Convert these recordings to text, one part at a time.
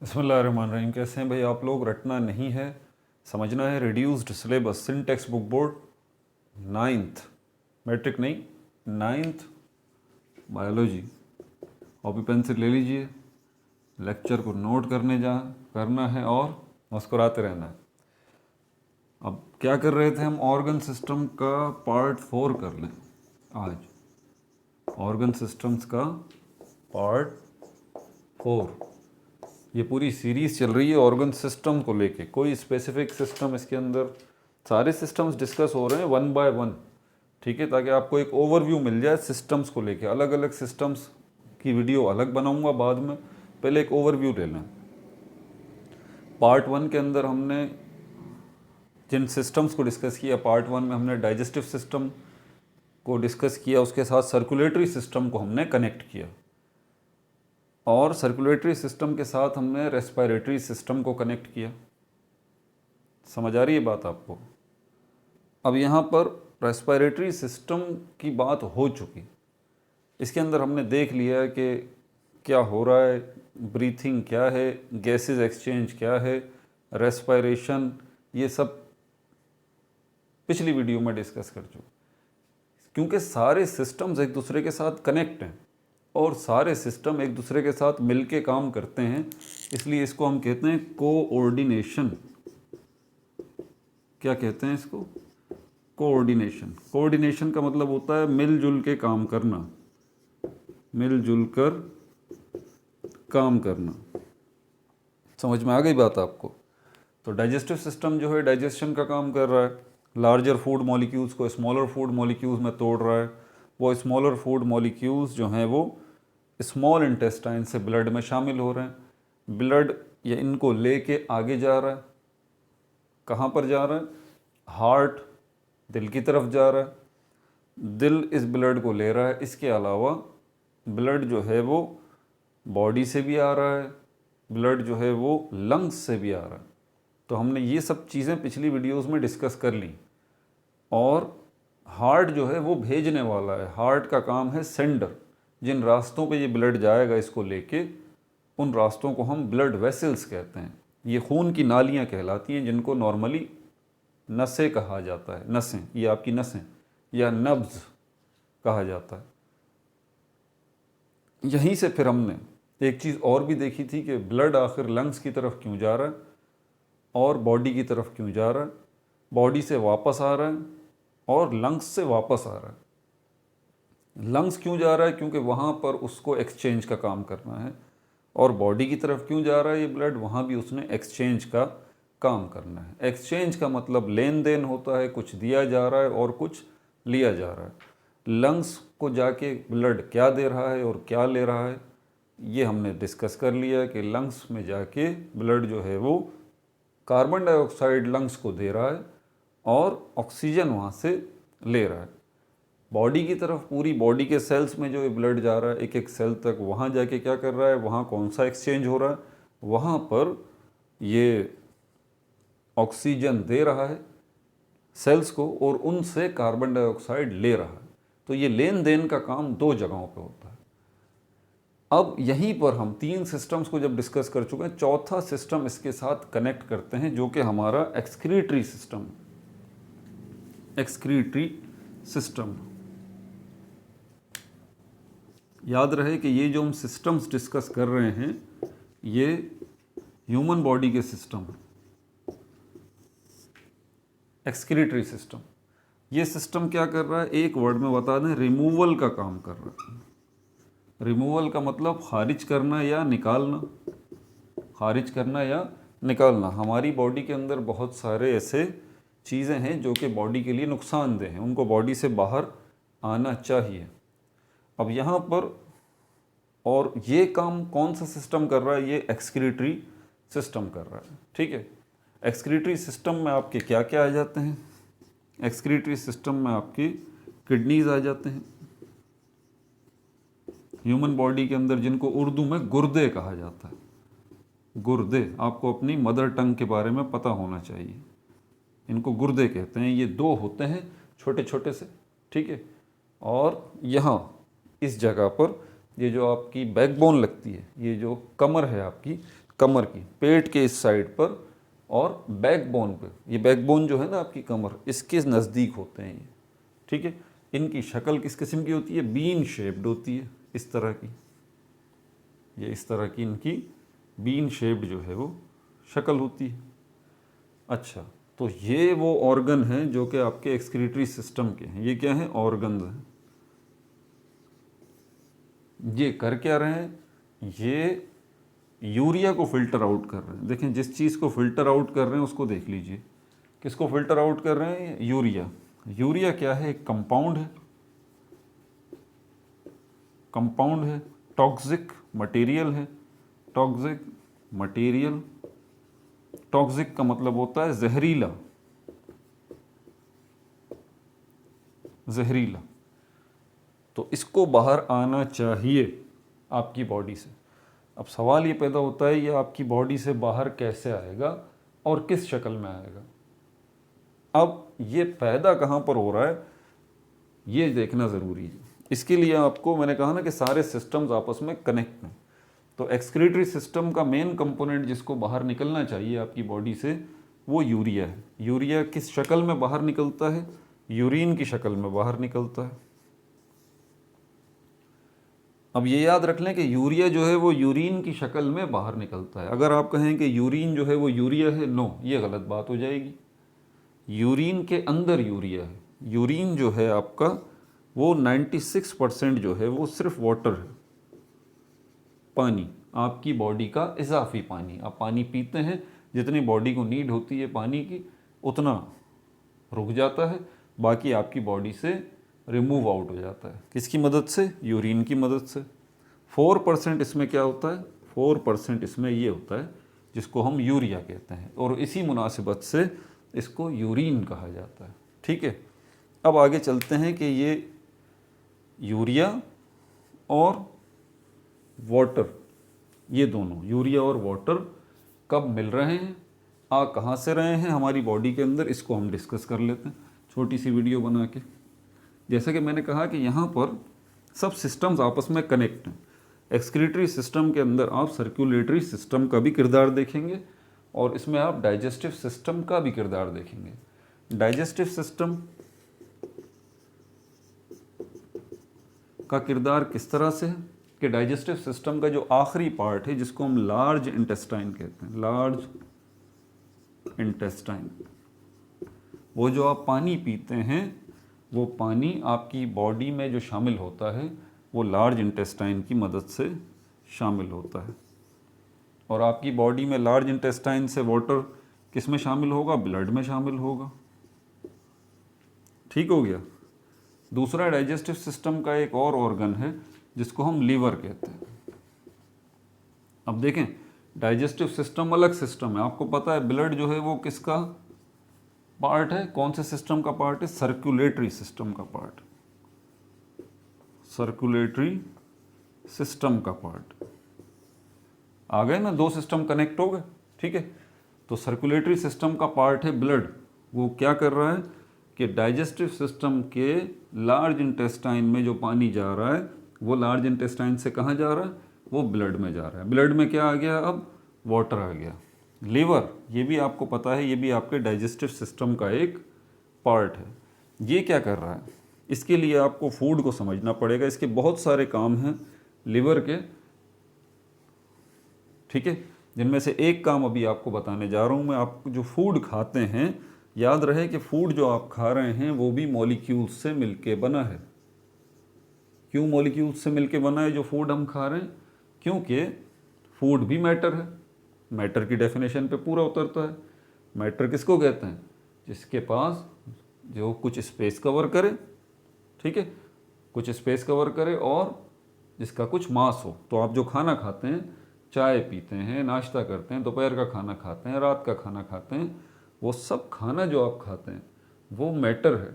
बिस्मिल्लाहिर्रहमानिर्रहीम। कैसे हैं भाई आप लोग? रटना नहीं है, समझना है। Reduced syllabus syntax book board 9th matric नहीं 9th बायोलॉजी। कॉपी पेंसिल ले लीजिए, लेक्चर को नोट करना है और मुस्कुराते रहना है। अब क्या कर रहे थे हम? ऑर्गन सिस्टम का पार्ट 4 कर लें आज। ऑर्गन सिस्टम्स का पार्ट 4। ये पूरी सीरीज़ चल रही है ऑर्गन सिस्टम को लेके। कोई स्पेसिफिक सिस्टम इसके अंदर, सारे सिस्टम्स डिस्कस हो रहे हैं 1 बाय 1, ठीक है, ताकि आपको एक ओवरव्यू मिल जाए सिस्टम्स को लेके। अलग अलग सिस्टम्स की वीडियो अलग बनाऊंगा बाद में, पहले एक ओवरव्यू ले लें। पार्ट 1 के अंदर हमने जिन सिस्टम्स को डिस्कस किया, पार्ट 1 में हमने डाइजेस्टिव सिस्टम को डिस्कस किया, उसके साथ सर्कुलेटरी सिस्टम को हमने कनेक्ट किया, और सर्कुलेटरी सिस्टम के साथ हमने रेस्पिरेटरी सिस्टम को कनेक्ट किया। समझ आ रही है बात आपको? अब यहाँ पर रेस्पिरेटरी सिस्टम की बात हो चुकी, इसके अंदर हमने देख लिया कि क्या हो रहा है, ब्रीथिंग क्या है, गैसेस एक्सचेंज क्या है, रेस्पिरेशन, ये सब पिछली वीडियो में डिस्कस कर चुके। क्योंकि सारे सिस्टम्स एक दूसरे के साथ कनेक्ट हैं और सारे सिस्टम एक दूसरे के साथ मिलके काम करते हैं, इसलिए इसको हम कहते हैं कोऑर्डिनेशन। क्या कहते हैं इसको? कोऑर्डिनेशन। कोऑर्डिनेशन का मतलब होता है मिलजुल के काम करना, मिलजुल कर काम करना। समझ में आ गई बात आपको? तो डाइजेस्टिव सिस्टम जो है डाइजेशन का काम कर रहा है, लार्जर फूड मॉलिक्यूल्स को स्मॉलर फूड मॉलिक्यूल्स में तोड़ रहा है। वो स्मॉलर फूड मॉलिक्यूल्स जो हैं वो स्मॉल इंटेस्टाइन से ब्लड में शामिल हो रहे हैं। ब्लड ये इनको लेके आगे जा रहा है। कहाँ पर जा रहा है? हार्ट, दिल की तरफ जा रहा है। दिल इस ब्लड को ले रहा है। इसके अलावा ब्लड जो है वो बॉडी से भी आ रहा है, ब्लड जो है वो लंग्स से भी आ रहा है। तो हमने ये सब चीज़ें पिछली वीडियोस में डिस्कस कर ली। और हार्ट जो है वो भेजने वाला है। हार्ट का काम है सेंडर। जिन रास्तों पे ये ब्लड जाएगा इसको लेके, उन रास्तों को हम ब्लड वेसल्स कहते हैं। ये खून की नालियाँ कहलाती हैं, जिनको नॉर्मली नसें कहा जाता है। नसें, ये आपकी नसें या नब्ज कहा जाता है। यहीं से फिर हमने एक चीज़ और भी देखी थी कि ब्लड आखिर लंग्स की तरफ क्यों जा रहा है और बॉडी की तरफ क्यों जा रहा है। बॉडी से वापस आ रहा है और लंग्स से वापस आ रहा है। लंग्स क्यों जा रहा है? क्योंकि वहाँ पर उसको एक्सचेंज का काम करना है। और बॉडी की तरफ क्यों जा रहा है ये ब्लड? वहाँ भी उसने एक्सचेंज का काम करना है। एक्सचेंज का मतलब लेन देन होता है, कुछ दिया जा रहा है और कुछ लिया जा रहा है। लंग्स को जाके ब्लड क्या दे रहा है और क्या ले रहा है, ये हमने डिस्कस कर लिया कि लंग्स में जाके ब्लड जो है वो कार्बन डाइऑक्साइड लंग्स को दे रहा है और ऑक्सीजन वहाँ से ले रहा है। बॉडी की तरफ, पूरी बॉडी के सेल्स में जो ये ब्लड जा रहा है एक एक सेल तक, वहाँ जाके क्या कर रहा है? वहाँ कौन सा एक्सचेंज हो रहा है? वहाँ पर ये ऑक्सीजन दे रहा है सेल्स को और उनसे कार्बन डाइऑक्साइड ले रहा है। तो ये लेन देन का काम दो जगहों पे होता है। अब यहीं पर हम 3 सिस्टम्स को जब डिस्कस कर चुके हैं, चौथा सिस्टम इसके साथ कनेक्ट करते हैं, जो कि हमारा एक्सक्रीटरी सिस्टम। एक्सक्रीटरी सिस्टम, याद रहे कि ये जो हम सिस्टम्स डिस्कस कर रहे हैं ये ह्यूमन बॉडी के सिस्टम है। एक्सक्रीटरी सिस्टम, ये सिस्टम क्या कर रहा है? एक वर्ड में बता दें, रिमूवल का काम कर रहा है। रिमूवल का मतलब खारिज करना या निकालना। खारिज करना या निकालना। हमारी बॉडी के अंदर बहुत सारे ऐसे चीज़ें हैं जो कि बॉडी के लिए नुकसानदेह हैं, उनको बॉडी से बाहर आना चाहिए। अब यहाँ पर, और ये काम कौन सा सिस्टम कर रहा है? ये एक्सक्रीटरी सिस्टम कर रहा है, ठीक है। एक्सक्रीटरी सिस्टम में आपके क्या क्या आ जाते हैं? एक्सक्रीटरी सिस्टम में आपकी किडनीज आ जाते हैं ह्यूमन बॉडी के अंदर, जिनको उर्दू में गुर्दे कहा जाता है। गुर्दे, आपको अपनी मदर टंग के बारे में पता होना चाहिए। इनको गुर्दे कहते हैं। ये 2 होते हैं छोटे छोटे से, ठीक है। और यहाँ इस जगह पर ये जो आपकी बैकबोन लगती है, ये जो कमर है आपकी, कमर की, पेट के इस साइड पर और बैकबोन पे, ये बैकबोन जो है ना आपकी कमर, इसके नज़दीक होते हैं ये, ठीक है। इनकी शक्ल किस किस्म की होती है? बीन शेप्ड होती है, इस तरह की, ये इस तरह की इनकी बीन शेप्ड जो है वो शक्ल होती है। अच्छा, तो ये वो ऑर्गन हैं जो कि आपके एक्सक्रीटरी सिस्टम के हैं। ये क्या हैं? ऑर्गन्स हैं। ये कर क्या रहे हैं? ये यूरिया को फिल्टर आउट कर रहे हैं। देखें, जिस चीज़ को फिल्टर आउट कर रहे हैं उसको देख लीजिए। किसको फिल्टर आउट कर रहे हैं? यूरिया। यूरिया क्या है? एक कंपाउंड है, कंपाउंड है, टॉक्सिक मटेरियल है, टॉक्सिक मटेरियल। टॉक्सिक का मतलब होता है जहरीला, जहरीला। तो इसको बाहर आना चाहिए आपकी बॉडी से। अब सवाल ये पैदा होता है, ये आपकी बॉडी से बाहर कैसे आएगा और किस शक्ल में आएगा? अब ये पैदा कहाँ पर हो रहा है ये देखना ज़रूरी है। इसके लिए आपको मैंने कहा ना कि सारे सिस्टम्स आपस में कनेक्ट हैं। तो एक्सक्रीटरी सिस्टम का मेन कंपोनेंट जिसको बाहर निकलना चाहिए आपकी बॉडी से, वो यूरिया है। यूरिया किस शक्ल में बाहर निकलता है? यूरिन की शक्ल में बाहर निकलता है। अब ये याद रख लें कि यूरिया जो है वो यूरिन की शक्ल में बाहर निकलता है। अगर आप कहें कि यूरिन जो है वो यूरिया है, नो, ये गलत बात हो जाएगी। यूरिन के अंदर यूरिया है। यूरिन जो है आपका वो 96% जो है वो सिर्फ वाटर है, पानी, आपकी बॉडी का इजाफी पानी। आप पानी पीते हैं, जितनी बॉडी को नीड होती है पानी की उतना रुक जाता है, बाकी आपकी बॉडी से रिमूव आउट हो जाता है। किसकी मदद से? यूरिन की मदद से। 4% इसमें क्या होता है? 4% इसमें ये होता है जिसको हम यूरिया कहते हैं, और इसी मुनासिबत से इसको यूरिन कहा जाता है। ठीक है, अब आगे चलते हैं कि ये यूरिया और वाटर, ये दोनों यूरिया और वाटर कब मिल रहे हैं, आ कहाँ से रहे हैं हमारी बॉडी के अंदर, इसको हम डिस्कस कर लेते हैं छोटी सी वीडियो बना के। जैसे कि मैंने कहा कि यहाँ पर सब सिस्टम्स आपस में कनेक्ट हैं। एक्सक्रीटरी सिस्टम के अंदर आप सर्कुलेटरी सिस्टम का भी किरदार देखेंगे और इसमें आप डाइजेस्टिव सिस्टम का भी किरदार देखेंगे। डाइजेस्टिव सिस्टम का किरदार किस तरह से है कि डाइजेस्टिव सिस्टम का जो आखिरी पार्ट है जिसको हम लार्ज इंटेस्टाइन कहते हैं, लार्ज इंटेस्टाइन, वो जो आप पानी पीते हैं वो पानी आपकी बॉडी में जो शामिल होता है वो लार्ज इंटेस्टाइन की मदद से शामिल होता है। और आपकी बॉडी में लार्ज इंटेस्टाइन से वाटर किस में शामिल होगा? ब्लड में शामिल होगा। ठीक हो गया। दूसरा, डाइजेस्टिव सिस्टम का एक और ऑर्गन है जिसको हम लीवर कहते हैं। अब देखें, डाइजेस्टिव सिस्टम अलग सिस्टम है। आपको पता है ब्लड जो है वो किसका पार्ट है? कौन से सिस्टम का पार्ट है? सर्कुलेटरी सिस्टम का पार्ट, सर्कुलेटरी सिस्टम का पार्ट। आ गए ना, दो सिस्टम कनेक्ट हो गए। ठीक है, तो सर्कुलेटरी सिस्टम का पार्ट है ब्लड। वो क्या कर रहा है कि डाइजेस्टिव सिस्टम के लार्ज इंटेस्टाइन में जो पानी जा रहा है वो लार्ज इंटेस्टाइन से कहाँ जा रहा है? वो ब्लड में जा रहा है। ब्लड में क्या आ गया? अब वाटर आ गया। लीवर, ये भी आपको पता है, ये भी आपके डाइजेस्टिव सिस्टम का एक पार्ट है। ये क्या कर रहा है? इसके लिए आपको फूड को समझना पड़ेगा। इसके बहुत सारे काम हैं लीवर के, ठीक है, जिनमें से एक काम अभी आपको बताने जा रहा हूँ मैं। आप जो फूड खाते हैं, याद रहे कि फूड जो आप खा रहे हैं वो भी मॉलिक्यूल्स से मिलके बना है। क्यों मॉलिक्यूल्स से मिलके बना है जो फूड हम खा रहे हैं? क्योंकि फूड भी मैटर है। मैटर की डेफिनेशन पे पूरा उतरता है। मैटर किसको कहते हैं? जिसके पास जो कुछ स्पेस कवर करे, ठीक है, कुछ स्पेस कवर करे और जिसका कुछ मास हो। तो आप जो खाना खाते हैं, चाय पीते हैं, नाश्ता करते हैं, दोपहर का खाना खाते हैं, रात का खाना खाते हैं, वो सब खाना जो आप खाते हैं वो मैटर है।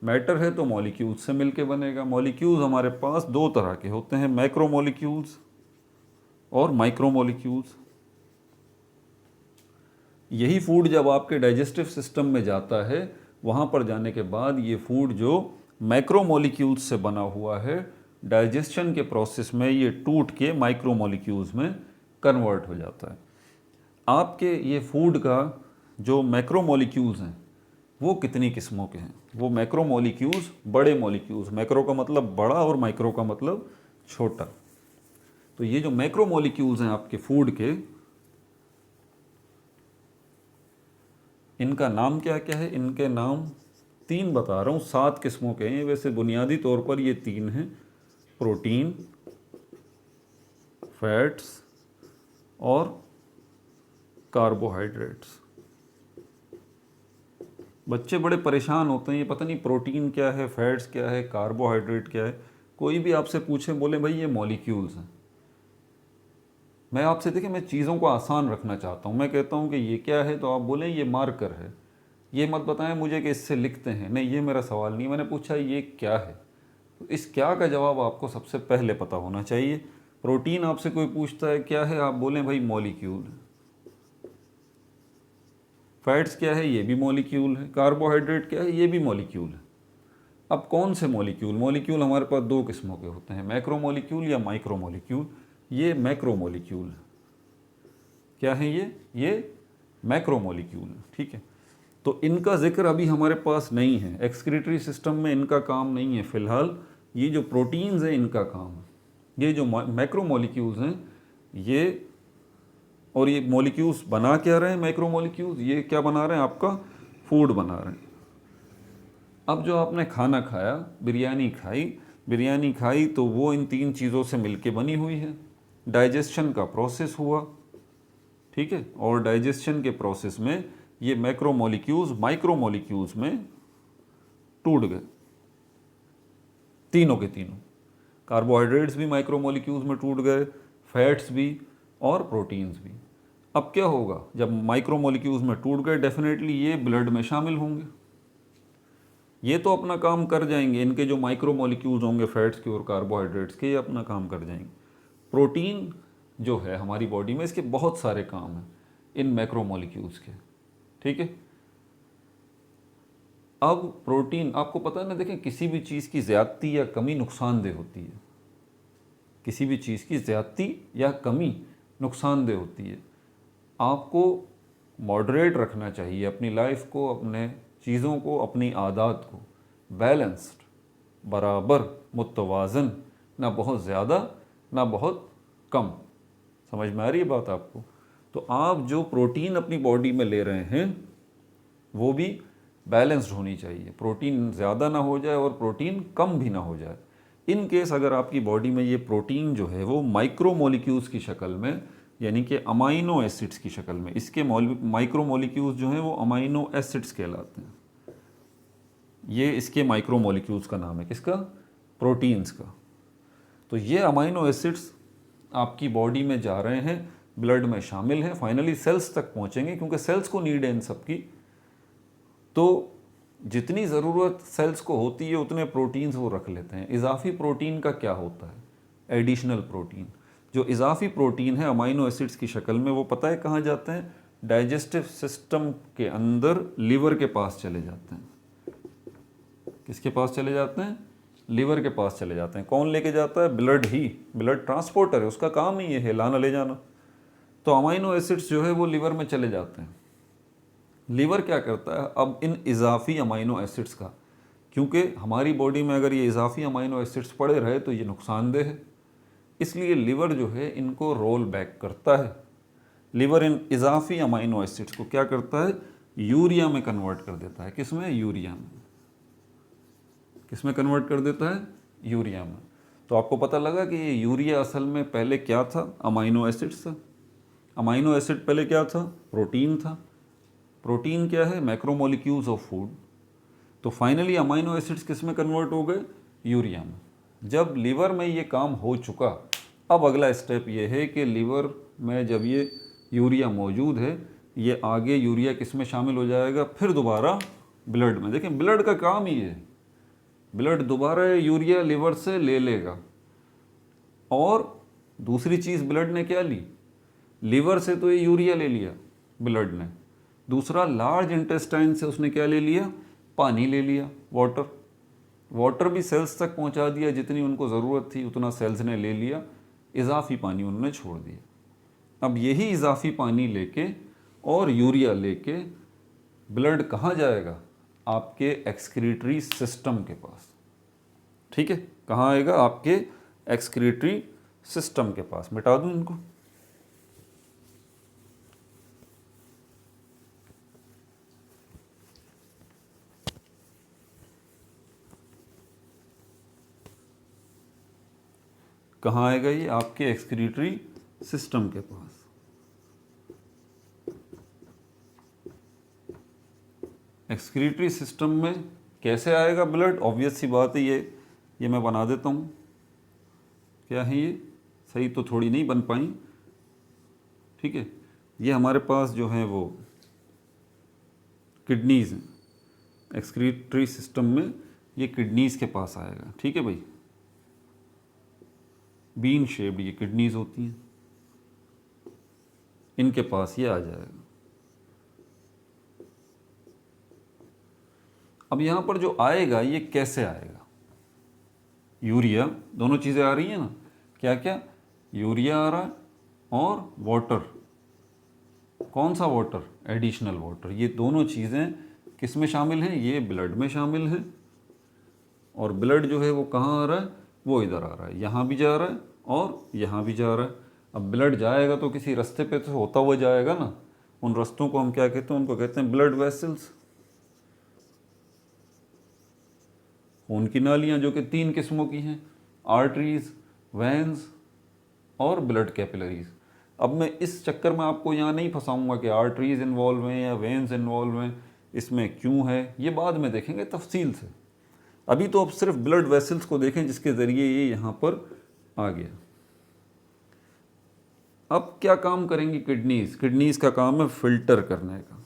मैटर है तो मॉलिक्यूल्स से मिलके बनेगा। मॉलिक्यूल्स हमारे पास दो तरह के होते हैं, मैक्रो मॉलिक्यूल्स और माइक्रो मॉलिक्यूल्स। यही फूड जब आपके डाइजेस्टिव सिस्टम में जाता है, वहाँ पर जाने के बाद ये फूड जो मैक्रो मॉलिक्यूल्स से बना हुआ है, डाइजेशन के प्रोसेस में ये टूट के माइक्रो मॉलिक्यूल्स में कन्वर्ट हो जाता है। आपके ये फूड का जो मैक्रोमोलिक्यूल्स हैं वो कितनी किस्मों के हैं। वो मैक्रोमोलिक्यूल्स बड़े मॉलिक्यूल्स, मैक्रो का मतलब बड़ा और माइक्रो का मतलब छोटा। तो ये जो मैक्रोमोलिक्यूल्स हैं आपके फूड के, इनका नाम क्या क्या है? इनके नाम 3 बता रहा हूँ, 7 किस्मों के हैं वैसे, बुनियादी तौर पर ये 3 हैं: प्रोटीन, फैट्स और कार्बोहाइड्रेट्स। बच्चे बड़े परेशान होते हैं, ये पता नहीं प्रोटीन क्या है, फैट्स क्या है, कार्बोहाइड्रेट क्या है। कोई भी आपसे पूछे, बोले भाई ये मॉलिक्यूल्स हैं। मैं आपसे, देखिए, मैं चीज़ों को आसान रखना चाहता हूँ। मैं कहता हूँ कि ये क्या है तो आप बोलें ये मार्कर है। ये मत बताएं मुझे कि इससे लिखते हैं, नहीं, ये मेरा सवाल नहीं। मैंने पूछा ये क्या है, तो इस क्या का जवाब आपको सबसे पहले पता होना चाहिए। प्रोटीन आपसे कोई पूछता है क्या है, आप बोलें भाई मॉलिक्यूल है। फैट्स क्या है, ये भी मॉलिक्यूल है। कार्बोहाइड्रेट क्या है, ये भी मॉलिक्यूल है। अब कौन से मॉलिक्यूल? मॉलिक्यूल हमारे पास 2 किस्मों के होते हैं, मैक्रो मॉलिक्यूल या माइक्रो मॉलिक्यूल। ये मैक्रो मॉलिक्यूल है। क्या है ये मैक्रो मॉलिक्यूल है, ठीक है। तो इनका जिक्र अभी हमारे पास नहीं है, एक्सक्रीटरी सिस्टम में इनका काम नहीं है फिलहाल। ये जो प्रोटीन्स हैं इनका काम है। ये जो मैक्रो मॉलिक्यूल्स हैं ये, और ये मॉलिक्यूल्स बना क्या रहे हैं? मैक्रो मॉलिक्यूल्स ये क्या बना रहे हैं? आपका फूड बना रहे हैं। अब जो आपने खाना खाया, बिरयानी खाई तो वो इन 3 चीज़ों से मिलके बनी हुई है। डाइजेशन का प्रोसेस हुआ, ठीक है, और डाइजेशन के प्रोसेस में ये मैक्रो मॉलिक्यूल्स माइक्रो मॉलिक्यूल्स में टूट गए, तीनों के तीनों। कार्बोहाइड्रेट्स भी माइक्रो मॉलिक्यूल्स में टूट गए, फैट्स भी और प्रोटीन्स भी। अब क्या होगा जब माइक्रो मॉलिक्यूल्स में टूट गए? डेफिनेटली ये ब्लड में शामिल होंगे। ये तो अपना काम कर जाएंगे, इनके जो माइक्रो मॉलिक्यूल्स होंगे फैट्स के और कार्बोहाइड्रेट्स के, ये अपना काम कर जाएंगे। प्रोटीन जो है हमारी बॉडी में, इसके बहुत सारे काम हैं इन मैक्रो मॉलिक्यूल्स के, ठीक है। अब प्रोटीन, आपको पता है ना, देखें, किसी भी चीज़ की ज़्यादती या कमी नुकसानदेह होती है। किसी भी चीज़ की ज़्यादती या कमी नुकसानदेह होती है। आपको मॉडरेट रखना चाहिए अपनी लाइफ को, अपने चीज़ों को, अपनी आदत को बैलेंस्ड, बराबर, मुतवाज़न, ना बहुत ज़्यादा ना बहुत कम। समझ में आ रही है बात आपको? तो आप जो प्रोटीन अपनी बॉडी में ले रहे हैं वो भी बैलेंस्ड होनी चाहिए। प्रोटीन ज़्यादा ना हो जाए और प्रोटीन कम भी ना हो जाए। इन केस अगर आपकी बॉडी में ये प्रोटीन जो है वो माइक्रो मॉलिक्यूल्स की शक्ल में, यानी कि अमाइनो एसिड्स की शक्ल में, इसके माइक्रो मॉलिक्यूल्स जो हैं वो अमाइनो एसिड्स कहलाते हैं। ये इसके माइक्रो मॉलिक्यूल्स का नाम है, किसका? प्रोटीन्स का। तो ये अमाइनो एसिड्स आपकी बॉडी में जा रहे हैं, ब्लड में शामिल हैं, फाइनली सेल्स तक पहुंचेंगे, क्योंकि सेल्स को नीड है इन सब की। तो जितनी ज़रूरत सेल्स को होती है उतने प्रोटीन्स वो रख लेते हैं। इजाफी प्रोटीन का क्या होता है? Additional protein. जो इजाफी प्रोटीन है अमाइनो एसिड्स की शक्ल में, वो पता है कहाँ जाते हैं? डाइजेस्टिव सिस्टम के अंदर लिवर के पास चले जाते हैं। किसके पास चले जाते हैं? लिवर के पास चले जाते हैं। कौन लेके जाता है? ब्लड ही। ब्लड ट्रांसपोर्टर है, उसका काम ही ये है, लाना ले जाना। तो अमाइनो एसिड्स जो है वो लिवर में चले जाते हैं। लीवर क्या करता है अब इन इजाफी अमाइनो एसिड्स का, क्योंकि हमारी बॉडी में अगर ये इजाफी अमाइनो एसिड्स पड़े रहे तो ये नुकसानदेह है, इसलिए लीवर जो है इनको रोल बैक करता है। लीवर इन इजाफी अमाइनो एसिड्स को क्या करता है? यूरिया में कन्वर्ट कर देता है। किस में? यूरिया में। किस में कन्वर्ट कर देता है? यूरिया में। तो आपको पता लगा कि ये यूरिया असल में पहले क्या था? अमाइनो एसिड्स था। अमाइनो एसिड पहले क्या था? प्रोटीन था। प्रोटीन क्या है? Macromolecules of food. तो फाइनली अमाइनो एसिड्स किस में कन्वर्ट हो गए? यूरिया में। जब लीवर में ये काम हो चुका, अब अगला स्टेप ये है कि लीवर में जब ये यूरिया मौजूद है, ये आगे यूरिया किस में शामिल हो जाएगा? फिर दोबारा ब्लड में। देखें, ब्लड का काम ही है, ब्लड दोबारा यूरिया लीवर से ले लेगा। और दूसरी चीज़ ब्लड ने क्या ली? लीवर से तो ये यूरिया ले लिया ब्लड ने, दूसरा लार्ज इंटेस्टाइन से उसने क्या ले लिया? पानी ले लिया, वाटर। वाटर भी सेल्स तक पहुंचा दिया, जितनी उनको ज़रूरत थी उतना सेल्स ने ले लिया, इजाफी पानी उन्होंने छोड़ दिया। अब यही इजाफी पानी लेके और यूरिया लेके ब्लड कहाँ जाएगा? आपके एक्सक्रीटरी सिस्टम के पास। ठीक है, कहाँ आएगा? आपके एक्सक्रीटरी सिस्टम के पास। मिटा दूं इनको। कहाँ आएगा ये? आपके एक्सक्रीटरी सिस्टम के पास। एक्सक्रीटरी सिस्टम में कैसे आएगा ब्लड? ऑब्वियस सी बात है, ये मैं बना देता हूँ। क्या है ये? सही तो थोड़ी नहीं बन पाई। ठीक है, ये हमारे पास जो है वो किडनीज़ हैं। एक्सक्रीटरी सिस्टम में ये किडनीज़ के पास आएगा। ठीक है भाई, बीन शेप्ड ये किडनीज़ होती हैं, इनके पास ये आ जाएगा। अब यहाँ पर जो आएगा ये कैसे आएगा? यूरिया, दोनों चीज़ें आ रही हैं ना। क्या क्या? यूरिया आ रहा है और वाटर। कौन सा वाटर? Additional water. ये दोनों चीज़ें किस में शामिल हैं? ये ब्लड में शामिल हैं। और ब्लड जो है वो कहाँ आ रहा है? वो इधर आ रहा है, यहाँ भी जा रहा है और यहाँ भी जा रहा है। अब ब्लड जाएगा तो किसी रास्ते पे तो होता हुआ जाएगा ना। उन रास्तों को हम क्या कहते हैं? उनको कहते हैं ब्लड वेसल्स। खून की नालियाँ, जो कि 3 किस्मों की हैं, आर्टरीज, वेन्स और ब्लड कैपिलरीज। अब मैं इस चक्कर में आपको यहाँ नहीं फंसाऊंगा कि आर्टरीज इन्वॉल्व हैं या वेन्स इन्वॉल्व हैं, इसमें क्यों है, ये बाद में देखेंगे तफसील से। अभी तो आप सिर्फ ब्लड वेसल्स को देखें जिसके ज़रिए ये यहाँ पर आ गया। अब क्या काम करेंगी किडनीज़? किडनीज़ का काम है फिल्टर करने का।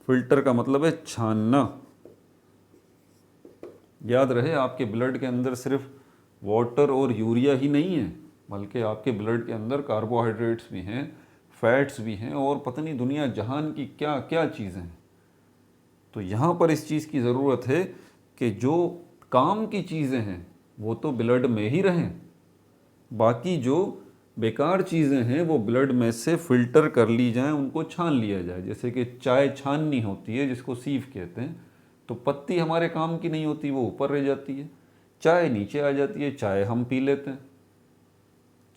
फिल्टर का मतलब है छानना। याद रहे, आपके ब्लड के अंदर सिर्फ वाटर और यूरिया ही नहीं है, बल्कि आपके ब्लड के अंदर कार्बोहाइड्रेट्स भी हैं, फैट्स भी हैं और पता नहीं दुनिया जहान की क्या क्या चीज़ें हैं। तो यहाँ पर इस चीज़ की ज़रूरत है कि जो काम की चीज़ें हैं वो तो ब्लड में ही रहें, बाकी जो बेकार चीज़ें हैं वो ब्लड में से फ़िल्टर कर ली जाएं, उनको छान लिया जाए। जैसे कि चाय छाननी होती है, जिसको सीव कहते हैं, तो पत्ती हमारे काम की नहीं होती, वो ऊपर रह जाती है, चाय नीचे आ जाती है, चाय हम पी लेते हैं।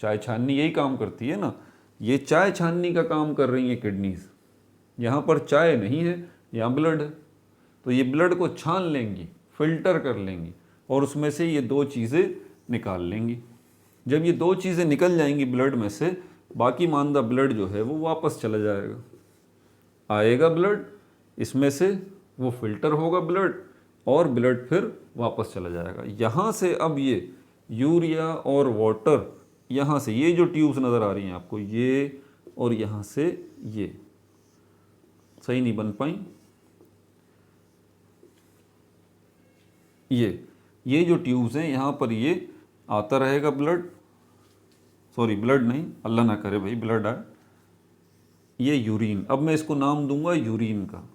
चाय छाननी यही काम करती है ना। ये चाय छाननी का काम कर रही है किडनीज़। यहाँ पर चाय नहीं है, यहाँ ब्लड है, तो ये ब्लड को छान लेंगी, फिल्टर कर लेंगी और उसमें से ये 2 चीज़ें निकाल लेंगी। जब ये 2 चीज़ें निकल जाएंगी ब्लड में से, बाकी मानदा ब्लड जो है वो वापस चला जाएगा। आएगा ब्लड, इसमें से वो फिल्टर होगा ब्लड और ब्लड फिर वापस चला जाएगा। यहाँ से अब ये यूरिया और वाटर, यहाँ से ये जो ट्यूब्स नज़र आ रही हैं आपको, ये और यहाँ से ये सही नहीं बन पाई। ये जो ट्यूब्स हैं, यहाँ पर ये आता रहेगा ब्लड, सॉरी ब्लड नहीं, अल्लाह ना करे भाई ब्लड आए, ये यूरिन। अब मैं इसको नाम दूंगा यूरिन का।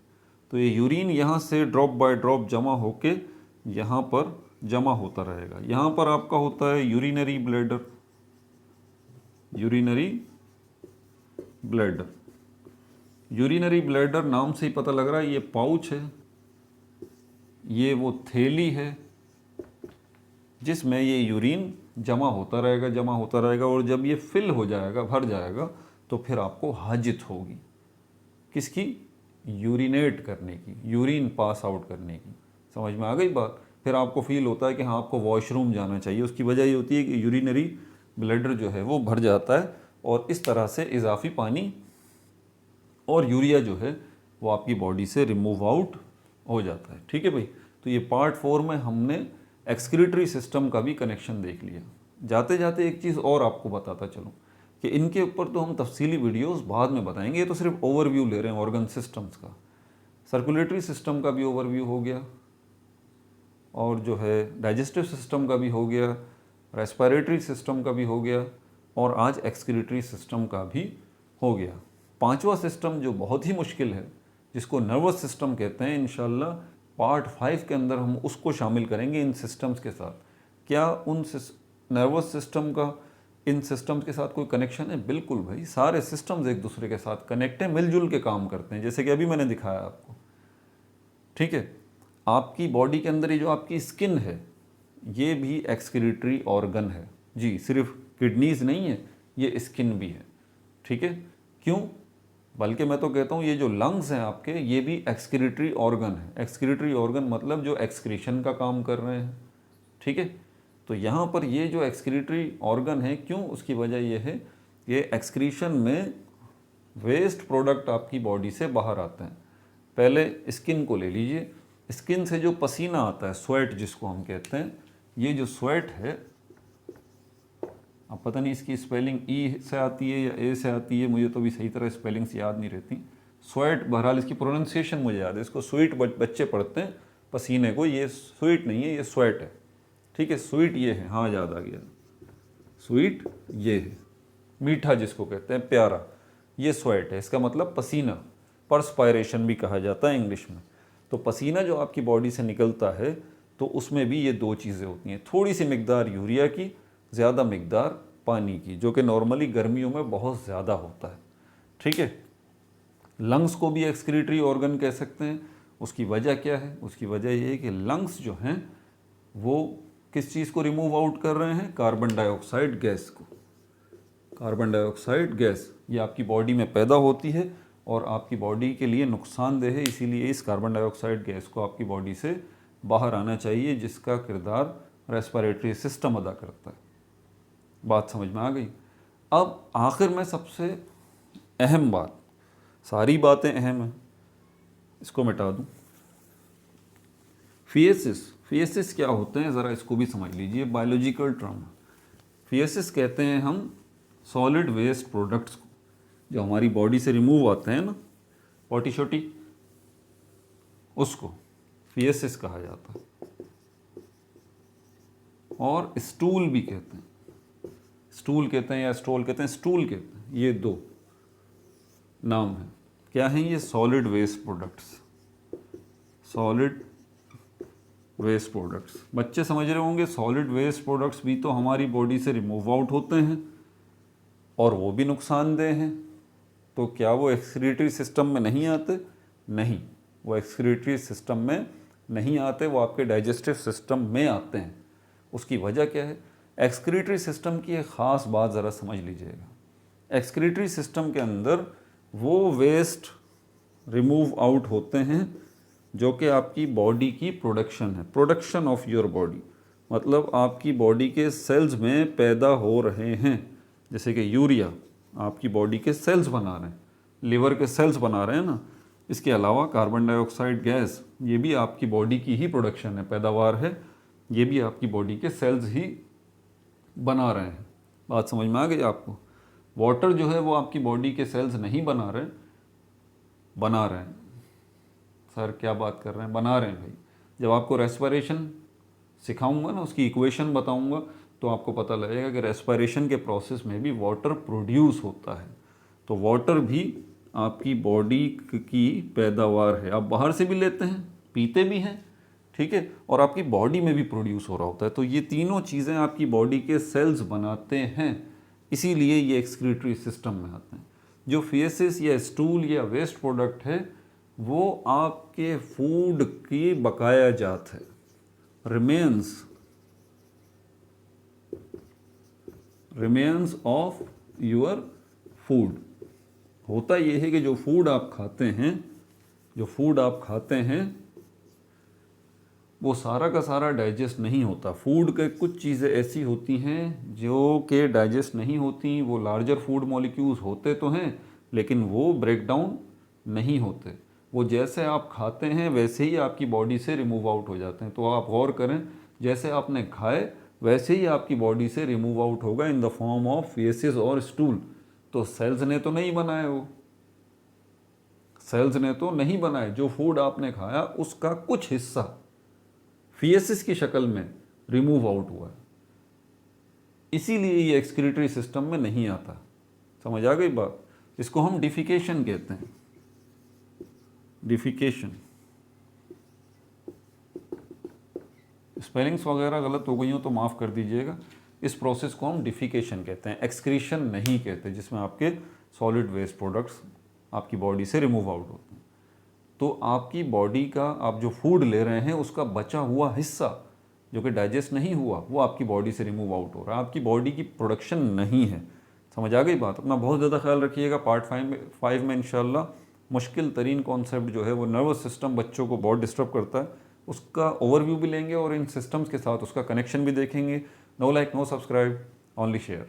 तो ये यूरिन यहाँ से ड्रॉप बाय ड्रॉप जमा होके यहाँ पर जमा होता रहेगा। यहाँ पर आपका होता है urinary bladder. Urinary bladder, urinary bladder नाम से ही पता लग रहा है, ये पाउच है, ये वो थैली है जिसमें ये यूरिन जमा होता रहेगा, जमा होता रहेगा। और जब ये फिल हो जाएगा, भर जाएगा, तो फिर आपको हाजत होगी किसकी? यूरिनेट करने की, यूरिन पास आउट करने की। समझ में आ गई बात? फिर आपको फील होता है कि हाँ आपको वॉशरूम जाना चाहिए। उसकी वजह ये होती है कि यूरिनरी ब्लैडर जो है वो भर जाता है और इस तरह से इजाफी पानी और यूरिया जो है वो आपकी बॉडी से रिमूव आउट हो जाता है। ठीक है भाई, तो ये पार्ट 4 में हमने एक्सक्रीटरी सिस्टम का भी कनेक्शन देख लिया। जाते जाते एक चीज़ और आपको बताता चलूँ कि इनके ऊपर तो हम तफसीली वीडियोस बाद में बताएंगे, ये तो सिर्फ ओवरव्यू ले रहे हैं ऑर्गन सिस्टम्स का। सर्कुलेटरी सिस्टम का भी ओवरव्यू हो गया और जो है डाइजेस्टिव सिस्टम का भी हो गया, रेस्पिरेटरी सिस्टम का भी हो गया और आज एक्सक्रीटरी सिस्टम का भी हो गया। 5वां सिस्टम जो बहुत ही मुश्किल है, जिसको नर्वस सिस्टम कहते हैं, इंशाल्लाह पार्ट 5 के अंदर हम उसको शामिल करेंगे इन सिस्टम्स के साथ। क्या उन नर्वस सिस्टम का इन सिस्टम्स के साथ कोई कनेक्शन है? बिल्कुल भाई, सारे सिस्टम्स एक दूसरे के साथ कनेक्ट हैं, मिलजुल के काम करते हैं, जैसे कि अभी मैंने दिखाया आपको। ठीक है, आपकी बॉडी के अंदर ये जो आपकी स्किन है, ये भी एक्सक्रीटरी ऑर्गन है जी, सिर्फ किडनीज नहीं है, ये स्किन भी है। ठीक है, क्यों? बल्कि मैं तो कहता हूँ ये जो लंग्स हैं आपके, ये भी एक्सक्रीटरी ऑर्गन है। एक्सक्रीटरी ऑर्गन मतलब जो एक्सक्रीशन का काम कर रहे हैं। ठीक है, तो यहाँ पर ये जो एक्सक्रीटरी ऑर्गन है, क्यों? उसकी वजह ये है, ये एक्सक्रीशन में वेस्ट प्रोडक्ट आपकी बॉडी से बाहर आते हैं। पहले स्किन को ले लीजिए, स्किन से जो पसीना आता है, स्वेट जिसको हम कहते हैं, ये जो स्वेट है, अब पता नहीं इसकी स्पेलिंग ई से आती है या ए से आती है, मुझे तो भी सही तरह स्पेलिंग्स याद नहीं रहती। स्वेट, बहरहाल इसकी प्रोनाउंसिएशन मुझे याद है, इसको स्वीट बच्चे पढ़ते हैं पसीने को, ये स्वीट नहीं है, ये स्वेट है। ठीक है, स्वीट ये है, हाँ याद आ गया, स्वीट ये है, मीठा जिसको कहते हैं, प्यारा, ये स्वेट है, इसका मतलब पसीना, परस्पायरेशन भी कहा जाता है इंग्लिश में। तो पसीना जो आपकी बॉडी से निकलता है, तो उसमें भी ये दो चीज़ें होती हैं, थोड़ी सी मिकदार यूरिया की, ज़्यादा मिकदार पानी की, जो कि नॉर्मली गर्मियों में बहुत ज़्यादा होता है। ठीक है, लंग्स को भी एक्सक्रीटरी ऑर्गन कह सकते हैं। उसकी वजह क्या है? उसकी वजह ये है कि लंग्स जो हैं वो किस चीज़ को रिमूव आउट कर रहे हैं? कार्बन डाइऑक्साइड गैस को। कार्बन डाइऑक्साइड गैस ये आपकी बॉडी में पैदा होती है और आपकी बॉडी के लिए नुकसानदेह है, इसीलिए इस कार्बन डाइऑक्साइड गैस को आपकी बॉडी से बाहर आना चाहिए, जिसका किरदार रेस्पिरेटरी सिस्टम अदा करता है। बात समझ में आ गई? अब आखिर में सबसे अहम बात, सारी बातें अहम हैं, इसको मिटा दूं। फीसेस, फीसेस क्या होते हैं ज़रा इसको भी समझ लीजिए, बायोलॉजिकल टर्म। फीसेस कहते हैं हम सॉलिड वेस्ट प्रोडक्ट्स को, जो हमारी बॉडी से रिमूव आते हैं ना, पोटी शोटी, उसको फीसेस कहा जाता है। और स्टूल भी कहते हैं, स्टूल कहते हैं या स्टोल कहते हैं, स्टूल कहते हैं, ये दो नाम है। क्या हैं ये? Solid waste products, solid waste products. बच्चे समझ रहे होंगे, सॉलिड वेस्ट प्रोडक्ट्स भी तो हमारी बॉडी से रिमूव आउट होते हैं और वो भी नुकसानदेह हैं। तो क्या वो एक्सक्रीटरी सिस्टम में नहीं आते? नहीं, वो एक्सक्रीटरी सिस्टम में नहीं आते, वो आपके डाइजेस्टिव सिस्टम में आते हैं। उसकी वजह क्या है? एक्सक्रीटरी सिस्टम की एक ख़ास बात ज़रा समझ लीजिएगा। एक्सक्रीटरी सिस्टम के अंदर वो वेस्ट रिमूव आउट होते हैं जो कि आपकी बॉडी की प्रोडक्शन है, प्रोडक्शन ऑफ योर बॉडी, मतलब आपकी बॉडी के सेल्स में पैदा हो रहे हैं। जैसे कि यूरिया आपकी बॉडी के सेल्स बना रहे हैं, लिवर के सेल्स बना रहे हैं ना। इसके अलावा कार्बन डाइऑक्साइड गैस, ये भी आपकी बॉडी की ही प्रोडक्शन है, पैदावार है, ये भी आपकी बॉडी के सेल्स ही बना रहे हैं। बात समझ में आ गई आपको? वाटर जो है वो आपकी बॉडी के सेल्स नहीं बना रहे, बना रहे हैं। सर क्या बात कर रहे हैं? बना रहे हैं भाई। जब आपको रेस्पिरेशन सिखाऊंगा ना, उसकी इक्वेशन बताऊंगा, तो आपको पता लगेगा कि रेस्पिरेशन के प्रोसेस में भी वाटर प्रोड्यूस होता है। तो वाटर भी आपकी बॉडी की पैदावार है, आप बाहर से भी लेते हैं, पीते भी हैं, ठीक है, और आपकी बॉडी में भी प्रोड्यूस हो रहा होता है। तो ये तीनों चीज़ें आपकी बॉडी के सेल्स बनाते हैं, इसीलिए ये एक्सक्रीटरी सिस्टम में आते हैं। जो फेसेस या स्टूल या वेस्ट प्रोडक्ट है, वो आपके फूड की बकाया जात है, रिमेन्स ऑफ योर फूड। होता यह है कि जो फूड आप खाते हैं वो सारा का सारा डाइजेस्ट नहीं होता। फूड के कुछ चीज़ें ऐसी होती हैं जो कि डाइजेस्ट नहीं होती, वो लार्जर फूड मॉलिक्यूल्स होते तो हैं लेकिन वो ब्रेक डाउन नहीं होते। वो जैसे आप खाते हैं वैसे ही आपकी बॉडी से रिमूव आउट हो जाते हैं। तो आप गौर करें, जैसे आपने खाए वैसे ही आपकी बॉडी से रिमूव आउट होगा in the form of faces और स्टूल। तो सेल्स ने तो नहीं बनाए, वो सेल्स ने तो नहीं बनाए, जो फूड आपने खाया उसका कुछ हिस्सा फेसेस की शक्ल में रिमूव आउट हुआ है, इसीलिए ये एक्सक्रीटरी सिस्टम में नहीं आता। समझ आ गई बात? इसको हम डिफिकेशन कहते हैं, डिफिकेशन। स्पेलिंग्स वगैरह गलत हो गई हो तो माफ़ कर दीजिएगा, इस प्रोसेस को हम डिफिकेशन कहते हैं, एक्सक्रीशन नहीं कहते, जिसमें आपके सॉलिड वेस्ट प्रोडक्ट्स आपकी बॉडी से रिमूव आउट होते हैं। तो आपकी बॉडी का आप जो फूड ले रहे हैं उसका बचा हुआ हिस्सा जो कि डाइजेस्ट नहीं हुआ वो आपकी बॉडी से रिमूव आउट हो रहा है, आपकी बॉडी की प्रोडक्शन नहीं है। समझ आ गई बात? अपना बहुत ज़्यादा ख्याल रखिएगा। पार्ट 5 में इंशाल्लाह मुश्किल तरीन कॉन्सेप्ट जो है वो नर्वस सिस्टम बच्चों को बहुत डिस्टर्ब करता है, उसका ओवरव्यू भी लेंगे और इन सिस्टम्स के साथ उसका कनेक्शन भी देखेंगे। No like no subscribe, only share.